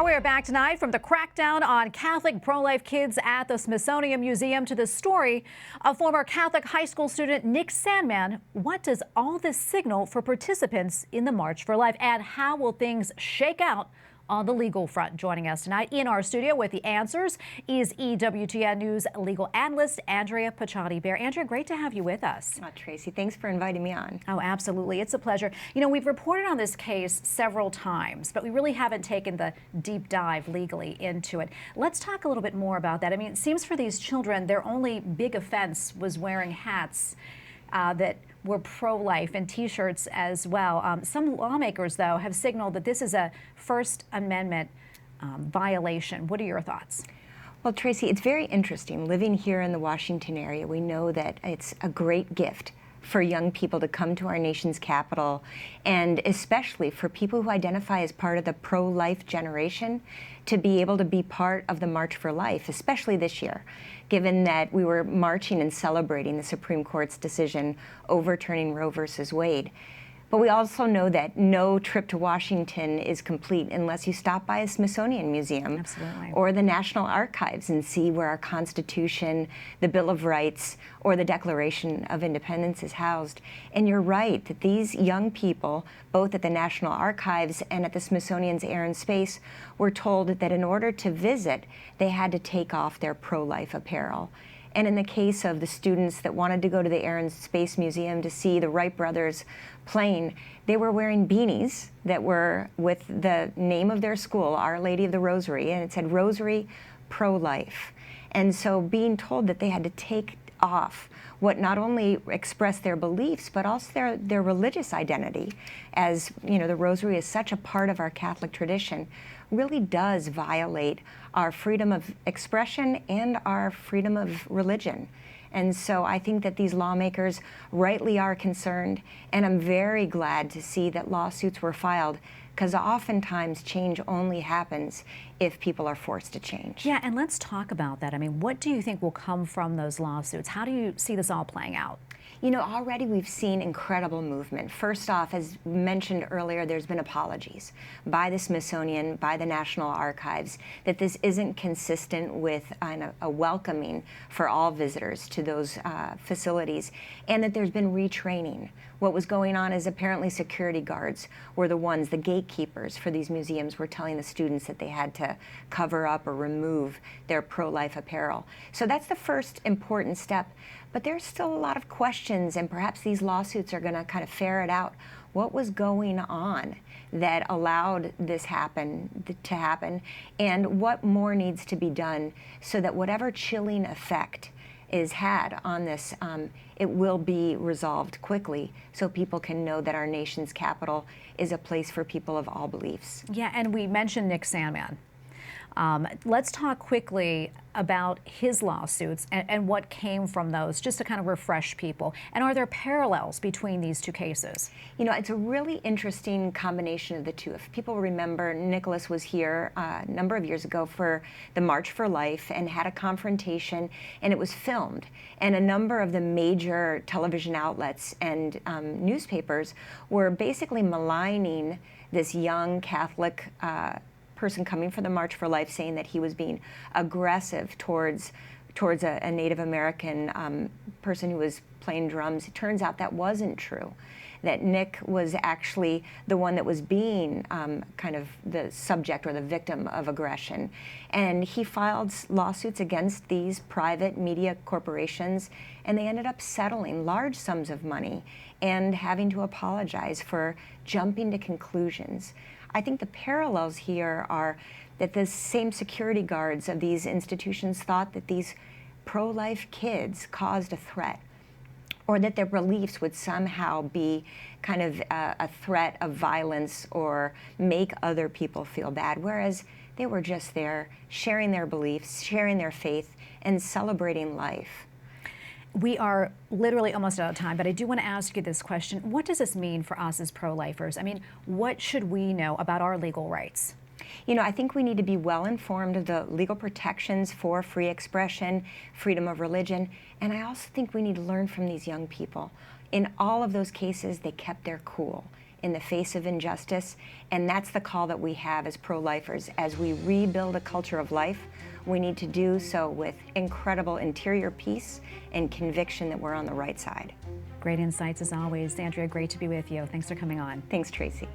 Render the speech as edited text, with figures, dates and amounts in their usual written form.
we're back tonight from the crackdown on Catholic pro-life kids at the Smithsonian Museum to the story of former Catholic high school student Nick Sandmann. What does all this signal for participants in the March for Life, and how will things shake out on the legal front? Joining us tonight in our studio with the answers is EWTN News legal analyst Andrea Picciotti-Bayer. Andrea, great to have you with us. Oh, Tracy, thanks for inviting me on. Oh, absolutely. It's a pleasure. You know, we've reported on this case several times, but we really haven't taken the deep dive legally into it. Let's talk a little bit more about that. I mean, it seems for these children, their only big offense was wearing hats that were pro-life and T-shirts as well. Some lawmakers, though, have signaled that this is a First Amendment violation. What are your thoughts? Well, Tracy, it's very interesting. Living here in the Washington area, we know that it's a great gift for young people to come to our nation's capital, and especially for people who identify as part of the pro-life generation to be able to be part of the March for Life, especially this year, given that we were marching and celebrating the Supreme Court's decision overturning Roe versus Wade. But we also know that no trip to Washington is complete unless you stop by a Smithsonian Museum. Absolutely. Or the National Archives and see where our Constitution, the Bill of Rights, or the Declaration of Independence is housed. And you're right that these young people, both at the National Archives and at the Smithsonian's Air and Space, were told that in order to visit, they had to take off their pro-life apparel. And in the case of the students that wanted to go to the Air and Space Museum to see the Wright brothers plane, they were wearing beanies that were with the name of their school, Our Lady of the Rosary, and it said Rosary Pro-Life. And so being told that they had to take off what not only expressed their beliefs, but also their religious identity, as you know, the Rosary is such a part of our Catholic tradition, really does violate our freedom of expression and our freedom of religion. And so I think that these lawmakers rightly are concerned, and I'm very glad to see that lawsuits were filed, because oftentimes change only happens if people are forced to change. Yeah, and let's talk about that. I mean, what do you think will come from those lawsuits? How do you see this all playing out? You know, already we've seen incredible movement. First off, as mentioned earlier, there's been apologies by the Smithsonian, by the National Archives, that this isn't consistent with a welcoming for all visitors to those facilities, and that there's been retraining. What was going on is apparently security guards were the ones, the gatekeepers for these museums, were telling the students that they had to cover up or remove their pro-life apparel. So that's the first important step. But there's still a lot of questions, and perhaps these lawsuits are going to kind of ferret out what was going on that allowed this to happen, and what more needs to be done so that whatever chilling effect is had on this, it will be resolved quickly so people can know that our nation's capital is a place for people of all beliefs. Yeah, and we mentioned Nick Sandmann. Let's talk quickly about his lawsuits and what came from those, just to kind of refresh people. And are there parallels between these two cases? You know, it's a really interesting combination of the two. If people remember, Nicholas was here a number of years ago for the March for Life and had a confrontation, and it was filmed. And a number of the major television outlets and newspapers were basically maligning this young Catholic person coming for the March for Life, saying that he was being aggressive towards a Native American person who was playing drums. It turns out that wasn't true, that Nick was actually the one that was being kind of the subject or the victim of aggression. And he filed lawsuits against these private media corporations, and they ended up settling large sums of money and having to apologize for jumping to conclusions. I think the parallels here are that the same security guards of these institutions thought that these pro-life kids caused a threat, or that their beliefs would somehow be kind of a threat of violence or make other people feel bad, whereas they were just there sharing their beliefs, sharing their faith, and celebrating life. We are literally almost out of time, but I do want to ask you this question. What does this mean for us as pro-lifers? I mean, what should we know about our legal rights? You know, I think we need to be well informed of the legal protections for free expression, freedom of religion, and I also think we need to learn from these young people. In all of those cases, they kept their cool. in the face of injustice, and that's the call that we have as pro-lifers. As we rebuild a culture of life, we need to do so with incredible interior peace and conviction that we're on the right side. Great insights as always. Andrea, great to be with you. Thanks for coming on. Thanks, Tracy.